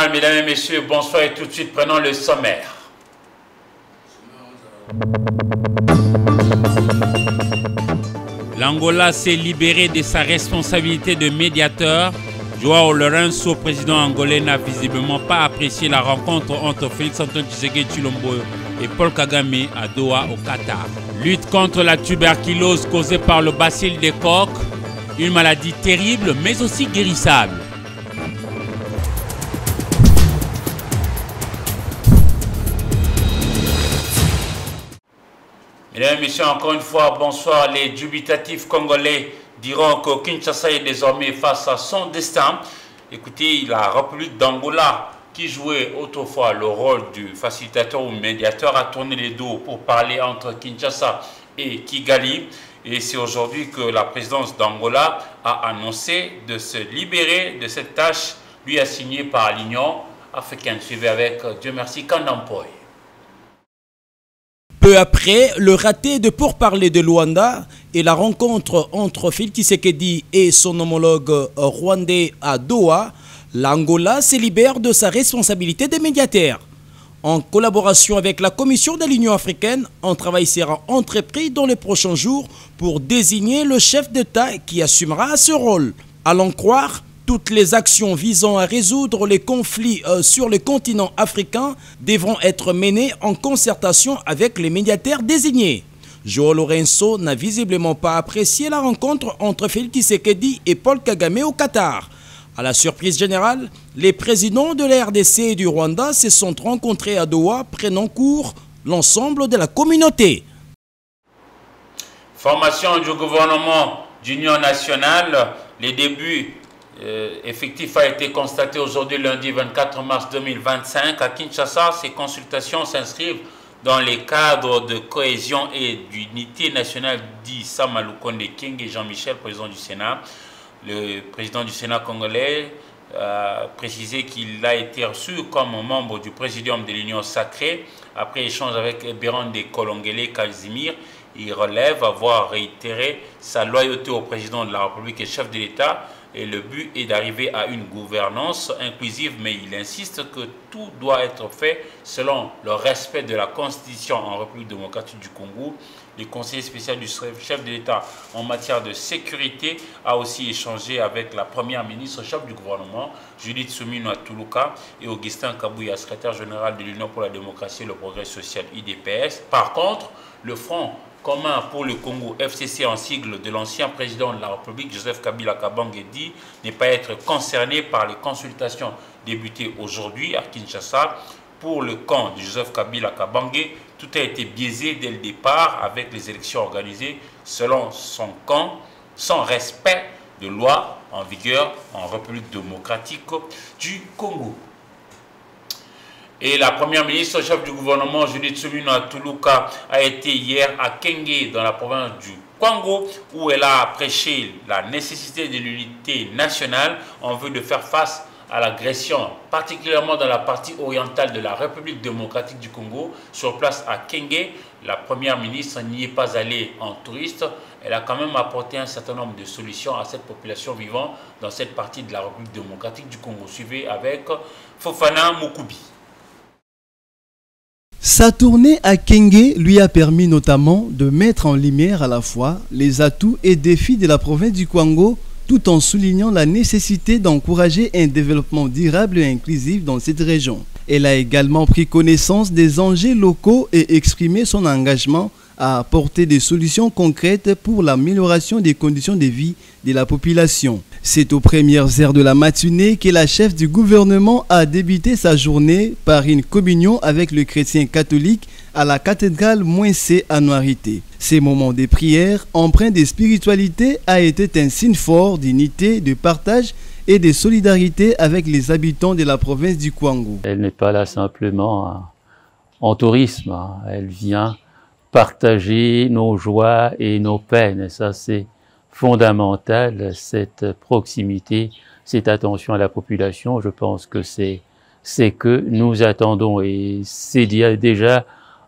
international, mesdames et messieurs, bonsoir et tout de suite prenons le sommaire. L'Angola s'est libéré de sa responsabilité de médiateur. Joao Lourenço, président angolais, n'a visiblement pas apprécié la rencontre entre Félix-Antoine Tshisekedi Tshilombo et Paul Kagame à Doha au Qatar. Lutte contre la tuberculose causée par le bacille des coques, une maladie terrible mais aussi guérissable. Mesdames et messieurs, encore une fois, bonsoir. Les dubitatifs congolais diront que Kinshasa est désormais face à son destin. Écoutez, la République d'Angola, qui jouait autrefois le rôle du facilitateur ou médiateur, a tourné les dos pour parler entre Kinshasa et Kigali. Et c'est aujourd'hui que la présidence d'Angola a annoncé de se libérer de cette tâche lui assignée par l'Union africaine. Suivez avec Dieu merci Kandampoy. Peu après, le raté de pourparlers de Luanda et la rencontre entre Félix Tshisekedi et son homologue rwandais à Doha, l'Angola se libère de sa responsabilité de médiateur. En collaboration avec la Commission de l'Union africaine, un travail sera entrepris dans les prochains jours pour désigner le chef d'État qui assumera ce rôle. À l'en croire, toutes les actions visant à résoudre les conflits sur le continent africain devront être menées en concertation avec les médiateurs désignés. Joao Lourenço n'a visiblement pas apprécié la rencontre entre Félix Tshisekedi et Paul Kagame au Qatar. À la surprise générale, les présidents de la RDC et du Rwanda se sont rencontrés à Doha, prenant cours l'ensemble de la communauté. Formation du gouvernement d'union nationale, les débuts effectif a été constaté aujourd'hui lundi 24 mars 2025 à Kinshasa. Ces consultations s'inscrivent dans les cadres de cohésion et d'unité nationale, dit Samaloukonde King et Jean-Michel, président du Sénat. Le président du Sénat congolais a précisé qu'il a été reçu comme membre du présidium de l'Union sacrée. Après échange avec Berande Kolongele Kazimir, il relève avoir réitéré sa loyauté au président de la République et chef de l'État. Et le but est d'arriver à une gouvernance inclusive, mais il insiste que tout doit être fait selon le respect de la Constitution en République démocratique du Congo. Le conseiller spécial du chef de l'État en matière de sécurité a aussi échangé avec la première ministre, chef du gouvernement, Judith Suminwa Tuluka, et Augustin Kabouya, secrétaire général de l'Union pour la démocratie et le progrès social, IDPS. Par contre, le Front commun pour le Congo, FCC en sigle de l'ancien président de la République, Joseph Kabila Kabange, dit ne pas être concerné par les consultations débutées aujourd'hui à Kinshasa. Pour le camp de Joseph Kabila Kabange, tout a été biaisé dès le départ avec les élections organisées selon son camp, sans respect de lois en vigueur en République démocratique du Congo. Et la première ministre, chef du gouvernement, Judith Suminwa Tuluka, a été hier à Kenge, dans la province du Kwango, où elle a prêché la nécessité de l'unité nationale en vue de faire face à l'agression, particulièrement dans la partie orientale de la République démocratique du Congo. Sur place à Kenge, la première ministre n'y est pas allée en touriste. Elle a quand même apporté un certain nombre de solutions à cette population vivant dans cette partie de la République démocratique du Congo. Suivez avec Fofana Moukoubi. Sa tournée à Kenge lui a permis notamment de mettre en lumière à la fois les atouts et défis de la province du Kwango, tout en soulignant la nécessité d'encourager un développement durable et inclusif dans cette région. Elle a également pris connaissance des enjeux locaux et exprimé son engagement à apporter des solutions concrètes pour l'amélioration des conditions de vie de la population. C'est aux premières heures de la matinée que la chef du gouvernement a débuté sa journée par une communion avec le chrétien catholique à la cathédrale Mouensé à Noirité. Ces moments de prière empreints de spiritualité a été un signe fort d'unité, de partage et de solidarité avec les habitants de la province du Kwango. Elle n'est pas là simplement en tourisme, elle vient partager nos joies et nos peines. Et ça, c'est fondamental, cette proximité, cette attention à la population. Je pense que c'est que nous attendons et c'est déjà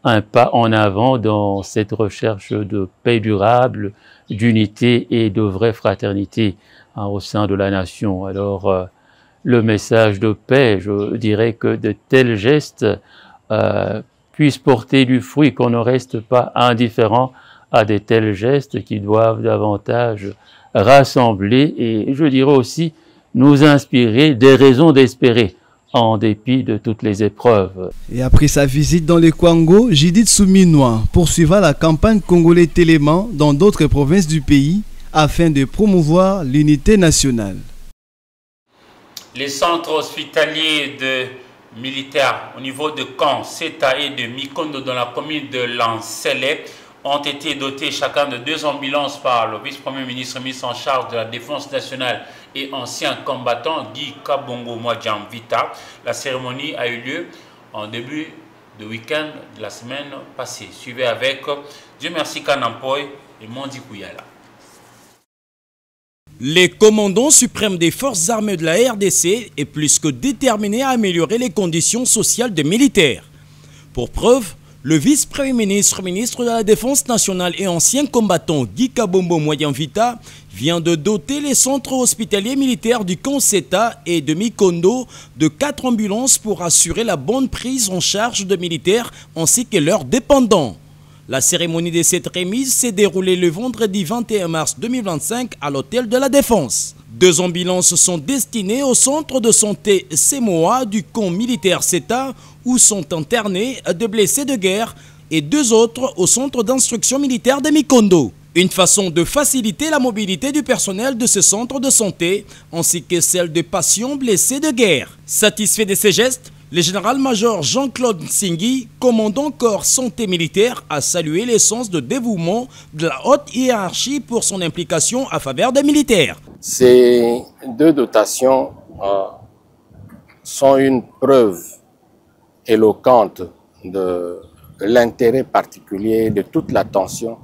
un pas en avant dans cette recherche de paix durable, d'unité et de vraie fraternité au sein de la nation. Alors, le message de paix. Je dirais que de tels gestes puissent porter du fruit, qu'on ne reste pas indifférent à de tels gestes qui doivent davantage rassembler et, je dirais aussi, nous inspirer des raisons d'espérer en dépit de toutes les épreuves. Et après sa visite dans le Kwango, Judith Souminois poursuivra la campagne Congolais Téléman dans d'autres provinces du pays afin de promouvoir l'unité nationale. Les centres hospitaliers de militaires au niveau de Caen, Seta et de Mikondo dans la commune de Lansele ont été dotés chacun de 2 ambulances par le vice-premier ministre mis en charge de la défense nationale et ancien combattant Guy Kabongo Mwadjamvita. La cérémonie a eu lieu en début de week-end de la semaine passée. Suivez avec Dieu merci Kanampoy et Mondi Kouyala. Les commandants suprêmes des forces armées de la RDC est plus que déterminé à améliorer les conditions sociales des militaires. Pour preuve, le vice-premier ministre, ministre de la Défense nationale et ancien combattant Guy Kabongo Mwadjamvita vient de doter les centres hospitaliers militaires du camp Seta et de Mikondo de 4 ambulances pour assurer la bonne prise en charge de militaires ainsi que leurs dépendants. La cérémonie de cette remise s'est déroulée le vendredi 21 mars 2025 à l'hôtel de la Défense. 2 ambulances sont destinées au centre de santé Semoa du camp militaire Seta où sont internés des blessés de guerre et 2 autres au centre d'instruction militaire de Mikondo. Une façon de faciliter la mobilité du personnel de ce centre de santé ainsi que celle des patients blessés de guerre. Satisfait de ces gestes, le général-major Jean-Claude Singui, commandant corps santé militaire, a salué l'essence de dévouement de la haute hiérarchie pour son implication à faveur des militaires. Ces 2 dotations sont une preuve éloquente de l'intérêt particulier, de toute l'attention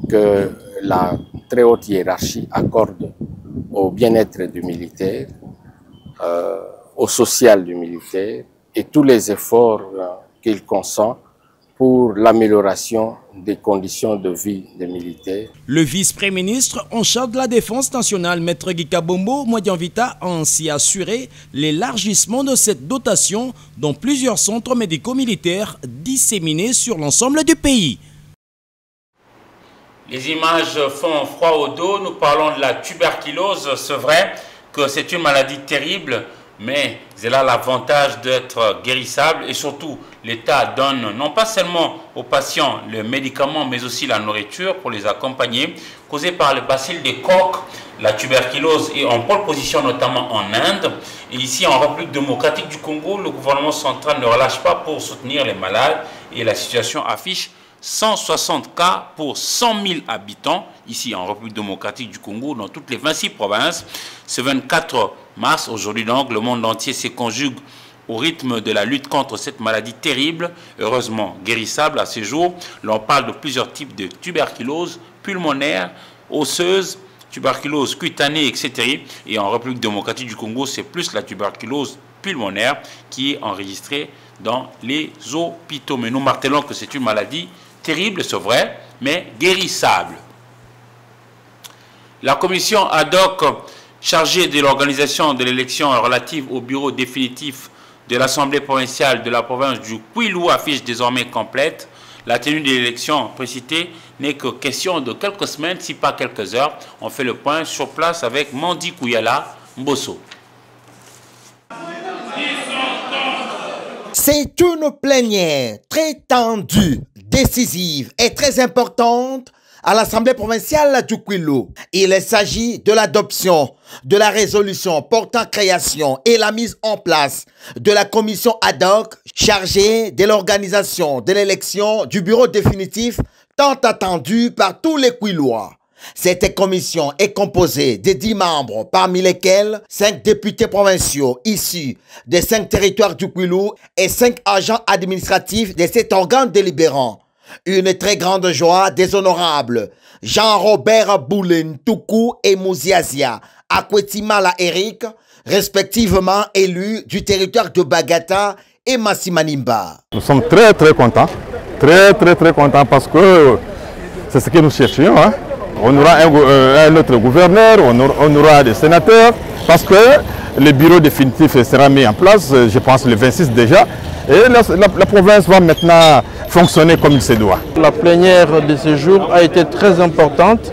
que la très haute hiérarchie accorde au bien-être du militaire, au social du militaire, et tous les efforts qu'il consent pour l'amélioration des conditions de vie des militaires. Le vice-premier ministre en charge de la défense nationale, Maître Guy Kabongo Mwadjamvita, a ainsi assuré l'élargissement de cette dotation dans plusieurs centres médico-militaires disséminés sur l'ensemble du pays. Les images font froid au dos. Nous parlons de la tuberculose. C'est vrai que c'est une maladie terrible, mais elle a l'avantage d'être guérissable et surtout l'État donne non pas seulement aux patients le médicament mais aussi la nourriture pour les accompagner. Causée par le bacille de Koch, la tuberculose est en pole position notamment en Inde et ici en République démocratique du Congo, le gouvernement central ne relâche pas pour soutenir les malades et la situation affiche 160 cas pour 100 000 habitants, ici en République démocratique du Congo, dans toutes les 26 provinces. Ce 24 mars, aujourd'hui donc, le monde entier se conjugue au rythme de la lutte contre cette maladie terrible, heureusement guérissable à ce jour. L'on parle de plusieurs types de tuberculose pulmonaire, osseuse, tuberculose cutanée, etc. Et en République démocratique du Congo, c'est plus la tuberculose pulmonaire qui est enregistrée dans les hôpitaux. Mais nous martelons que c'est une maladie terrible, c'est vrai, mais guérissable. La commission ad hoc chargée de l'organisation de l'élection relative au bureau définitif de l'Assemblée provinciale de la province du Kwilu affiche désormais complète. La tenue de l'élection précitée n'est que question de quelques semaines, si pas quelques heures. On fait le point sur place avec Mondi Kouyala Mbosso. C'est une plénière très tendue, décisive et très importante à l'Assemblée provinciale du Kwilu. Il s'agit de l'adoption de la résolution portant création et la mise en place de la commission ad hoc chargée de l'organisation de l'élection du bureau définitif tant attendu par tous les Kwilois. Cette commission est composée de 10 membres, parmi lesquels 5 députés provinciaux issus des 5 territoires du Kwilu et 5 agents administratifs de cet organe délibérant. Une très grande joie des honorables Jean-Robert Boulen Toukou et Mouziazia Akwetimala Eric, respectivement élus du territoire de Bagata et Massimanimba. Nous sommes très contents, très contents parce que c'est ce que nous cherchions. On aura un autre gouverneur, on aura des sénateurs, parce que le bureau définitif sera mis en place, je pense le 26 déjà. Et la province va maintenant fonctionner comme il se doit. La plénière de ce jour a été très importante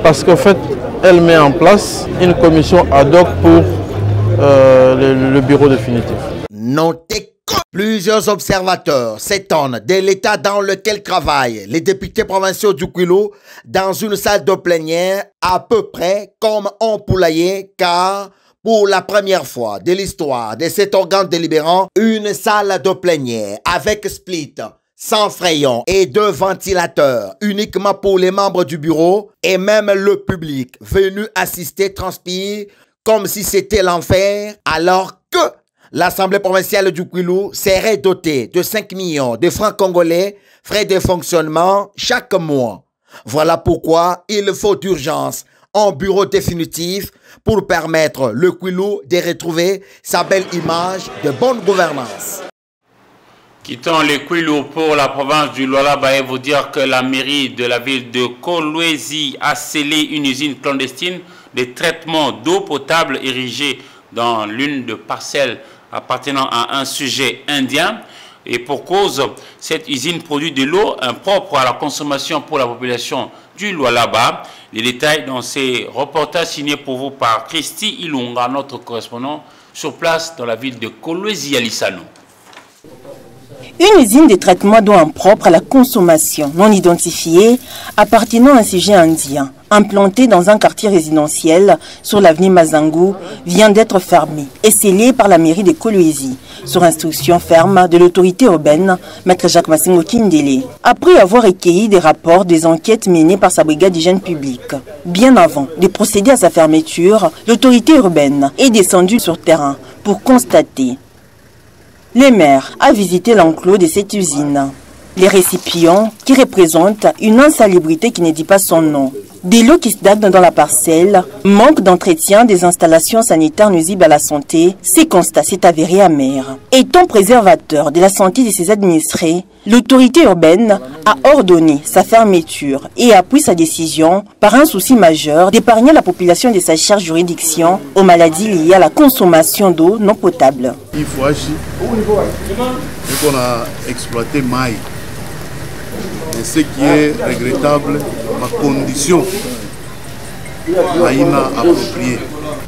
parce qu'en fait, elle met en place une commission ad hoc pour le bureau définitif. Notez que plusieurs observateurs s'étonnent de l'état dans lequel travaillent les députés provinciaux du Kwilu dans une salle de plénière à peu près comme un poulailler, car pour la première fois de l'histoire de cet organe délibérant, une salle de plénière avec split, sans frayon et 2 ventilateurs uniquement pour les membres du bureau et même le public venu assister transpire comme si c'était l'enfer, alors que l'Assemblée provinciale du Kwilu serait dotée de 5 millions de francs congolais, frais de fonctionnement chaque mois. Voilà pourquoi il faut d'urgence un bureau définitif pour permettre le Kwilu de retrouver sa belle image de bonne gouvernance. Quittons le Kwilu pour la province du Lualaba et vous dire que la mairie de la ville de Kolwezi a scellé une usine clandestine de traitement d'eau potable érigée dans l'une des parcelles appartenant à un sujet indien. Et pour cause, cette usine produit de l'eau impropre à la consommation pour la population du Lualaba. Les détails dans ces reportages signés pour vous par Christy Ilunga, notre correspondant sur place dans la ville de Kolwezi Alisano. Une usine de traitement d'eau impropre à la consommation non identifiée appartenant à un sujet indien, implantée dans un quartier résidentiel sur l'avenue Mazangu, vient d'être fermée et scellée par la mairie de Kolwezi, sur instruction ferme de l'autorité urbaine, Maître Jacques Massingo Kindele, après avoir recueilli des rapports des enquêtes menées par sa brigade d'hygiène publique. Bien avant de procéder à sa fermeture, l'autorité urbaine est descendue sur terrain pour constater. Le maire a visité l'enclos de cette usine. Les récipients, qui représentent une insalubrité qui ne dit pas son nom, des l'eau qui stagne dans la parcelle, manque d'entretien des installations sanitaires nuisibles à la santé, ces constats s'est avéré amer. Étant préservateur de la santé de ses administrés, l'autorité urbaine a ordonné sa fermeture et appuie sa décision par un souci majeur d'épargner la population de sa chère juridiction aux maladies liées à la consommation d'eau non potable. Il faut agir. On a exploité maïs. Et ce qui est regrettable, ma condition maïna appropriée.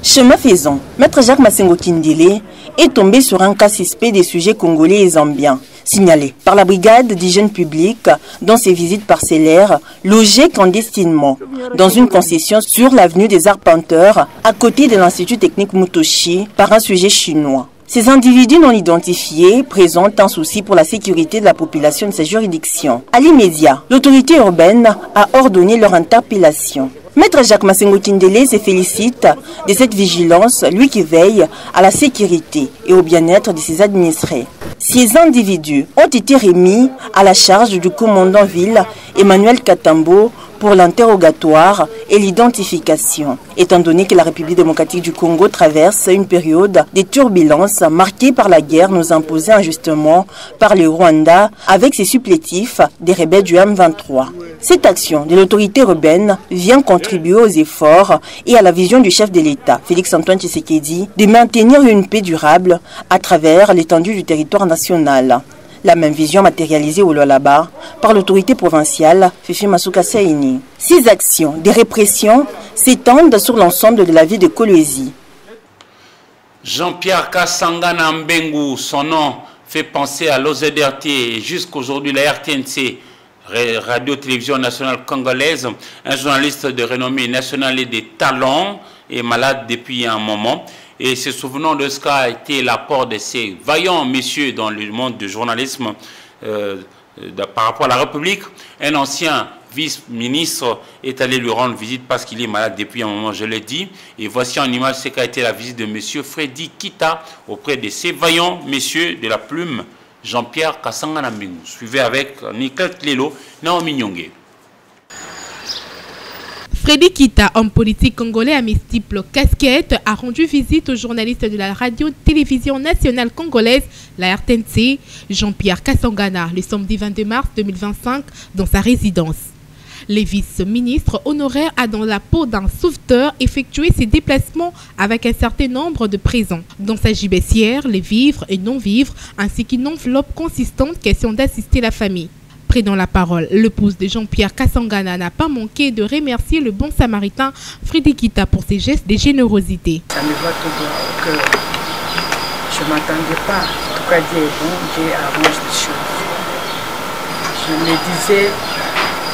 Chemin faisant, Maître Jacques Massingo Kindele est tombé sur un cas suspect des sujets congolais et zambiens, signalé par la brigade d'hygiène publique dans ses visites parcellaires, logés clandestinement dans une concession sur l'avenue des Arpenteurs, à côté de l'Institut technique Mutoshi, par un sujet chinois. Ces individus non identifiés présentent un souci pour la sécurité de la population de ces juridictions. À l'immédiat, l'autorité urbaine a ordonné leur interpellation. Maître Jacques Massingo Kindele se félicite de cette vigilance, lui qui veille à la sécurité et au bien-être de ses administrés. Ces individus ont été remis à la charge du commandant ville Emmanuel Katambo pour l'interrogatoire et l'identification, étant donné que la République démocratique du Congo traverse une période de turbulences marquée par la guerre nous imposée injustement par le Rwanda avec ses supplétifs des rebelles du M23. Cette action de l'autorité urbaine vient contribuer aux efforts et à la vision du chef de l'État, Félix-Antoine Tshisekedi, de maintenir une paix durable à travers l'étendue du territoire national. La même vision matérialisée au Lualaba par l'autorité provinciale Fifi Masuka Saini. Ces actions de répression s'étendent sur l'ensemble de la ville de Kolwezi. Jean-Pierre Kasangana Mbengu, son nom fait penser à l'OZRT et jusqu'aujourd'hui la RTNC, Radio-Télévision Nationale Congolaise, un journaliste de renommée nationale et des talents, est malade depuis un moment. Et se souvenant de ce qu'a été l'apport de ces vaillants messieurs dans le monde du journalisme par rapport à la République, un ancien vice-ministre est allé lui rendre visite parce qu'il est malade depuis un moment, je l'ai dit. Et voici en image ce qu'a été la visite de M. Freddy Kita auprès de ces vaillants messieurs de la plume Jean-Pierre Kasangana Mbengu. Suivez avec Nicole Clélo, Naomi Nyongé. Freddy Kita, homme politique congolais à multiples casquettes, a rendu visite au journaliste de la radio-télévision nationale congolaise, la RTNC, Jean-Pierre Kasangana, le samedi 22 mars 2025, dans sa résidence. Les vice-ministres honoraires a dans la peau d'un sauveteur effectué ses déplacements avec un certain nombre de présents. Dans sa gibecière, les vivres et non-vivres, ainsi qu'une enveloppe consistante, question d'assister la famille. Prenant la parole, l'épouse de Jean-Pierre Kasangana n'a pas manqué de remercier le bon samaritain Fridikita pour ses gestes de générosité. Ça me va tout droit au cœur. Je ne m'attendais pas. En tout cas, Dieu est bon, Dieu arrange les choses. Je me disais,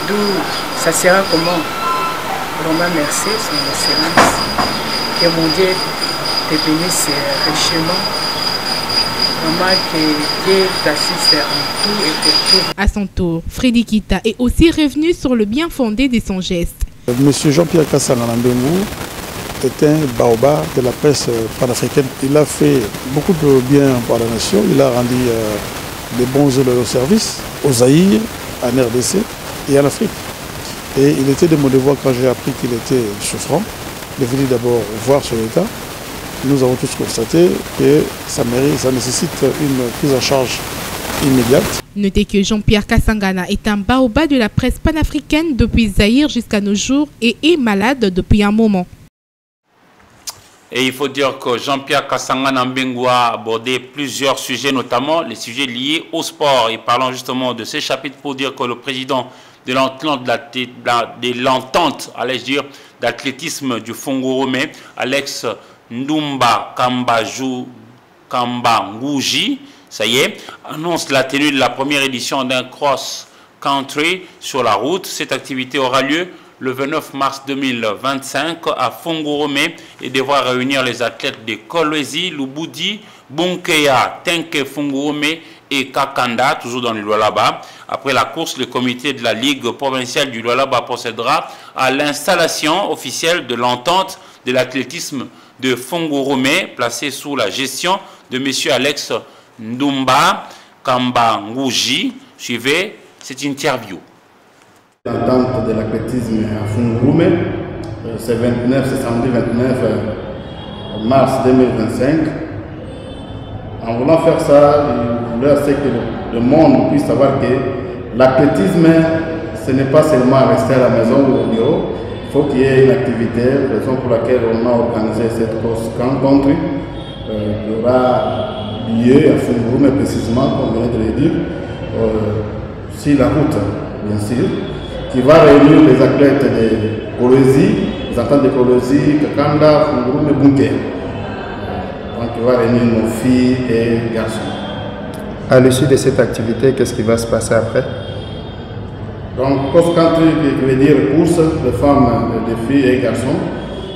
d'où ça sera comment. Vraiment merci, son excellence. Que mon Dieu te bénisse richement. Vraiment que Dieu t'assiste en tout et pour tout. À son tour, Fridikita est aussi revenu sur le bien fondé de son geste. Monsieur Jean-Pierre Kasangana Mbengou est un baobab de la presse panafricaine. Il a fait beaucoup de bien pour la nation. Il a rendu des bons services au Zaïre, en RDC et en Afrique. Et il était de mon devoir, quand j'ai appris qu'il était souffrant, de venir d'abord voir son état. Nous avons tous constaté que ça nécessite une prise en charge immédiate. Notez que Jean-Pierre Kasangana est un baobab de la presse panafricaine depuis Zaïre jusqu'à nos jours et est malade depuis un moment. Et il faut dire que Jean-Pierre Kasangana Mbengou a abordé plusieurs sujets, notamment les sujets liés au sport. Et parlant justement de ces chapitres pour dire que le président de l'entente, allais-je dire, d'athlétisme du Fongoromé, Alex Ndumba Kamba Ngouji, ça y est, annonce la tenue de la première édition d'un cross-country sur la route. Cette activité aura lieu le 29 mars 2025 à Fongoromé et devra réunir les athlètes de Kolwezi, Lubudi, Bunkeya, Tenke Fongoromé et Kakanda, toujours dans le Lualaba. Après la course, le comité de la Ligue provinciale du Lualaba procédera à l'installation officielle de l'entente de l'athlétisme de Fongoromé, placée sous la gestion de M. Alex Ndumba Kamba Ngouji. Suivez cette interview. L'entente de l'athlétisme à Fongoromé, c'est samedi 29 mars 2025. En voulant faire ça, il voulait que le monde puisse savoir que l'athlétisme, ce n'est pas seulement rester à la maison ou au bureau. Il faut qu'il y ait une activité, raison pour laquelle on a organisé cette course country. Il y aura lieu à Fongoromé précisément, comme on vient de le dire, sur la route, bien sûr, qui va réunir les athlètes de Kolwezi, les athlètes de Kolwezi, Kakanda, Fongoromé, Bunke. Donc il va réunir nos filles et garçons. À l'issue de cette activité, qu'est-ce qui va se passer après? Donc, cross-country, qui veut dire course de femmes, de filles et garçons.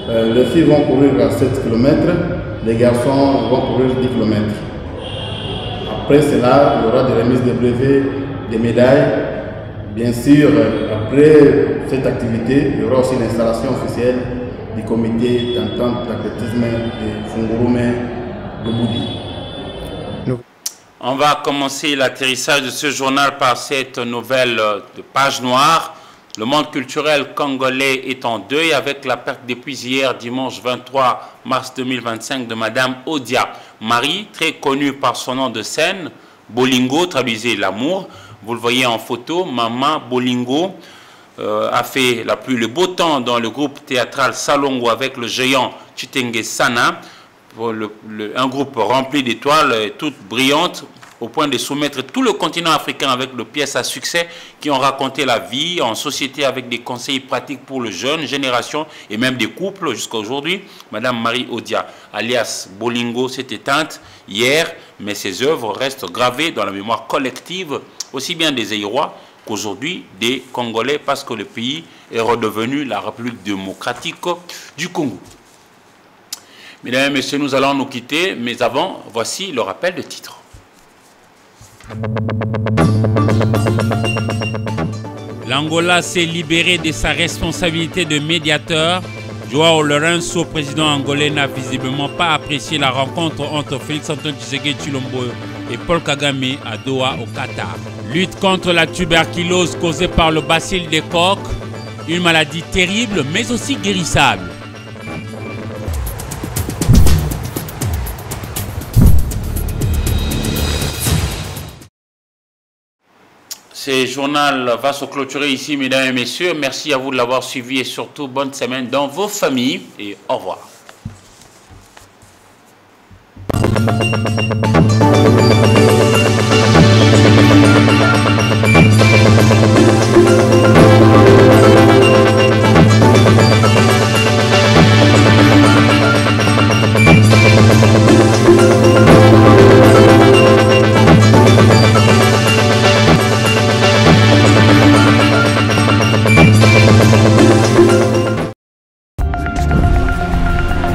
Les filles vont courir à 7 km, les garçons vont courir 10 km. Après cela, il y aura des remises de brevets, des médailles. Bien sûr, après cette activité, il y aura aussi l'installation officielle du comité d'entente d'athlétisme de Fongoromé de Boudi. On va commencer l'atterrissage de ce journal par cette nouvelle de page noire. Le monde culturel congolais est en deuil avec la perte depuis hier, dimanche 23 mars 2025, de Madame Odia Marie, très connue par son nom de scène, Bolingo, traduisez l'amour. Vous le voyez en photo, Maman Bolingo a fait la pluie, le beau temps dans le groupe théâtral Salongo avec le géant Chitenge Sana. Un groupe rempli d'étoiles, toutes brillantes, au point de soumettre tout le continent africain avec des pièces à succès qui ont raconté la vie en société avec des conseils pratiques pour les jeunes générations et même des couples jusqu'à aujourd'hui. Madame Marie Odia, alias Bolingo, s'est éteinte hier, mais ses œuvres restent gravées dans la mémoire collective, aussi bien des Zaïrois qu'aujourd'hui des Congolais, parce que le pays est redevenu la République démocratique du Congo. Mesdames et messieurs, nous allons nous quitter, mais avant, voici le rappel de titre. L'Angola s'est libéré de sa responsabilité de médiateur. Joao Lourenço, président angolais, n'a visiblement pas apprécié la rencontre entre Félix Antoine Tshisekedi Tshilombo et Paul Kagame à Doha au Qatar. Lutte contre la tuberculose causée par le bacille des coques, une maladie terrible mais aussi guérissable. Ce journal va se clôturer ici, mesdames et messieurs. Merci à vous de l'avoir suivi et surtout bonne semaine dans vos familles et au revoir.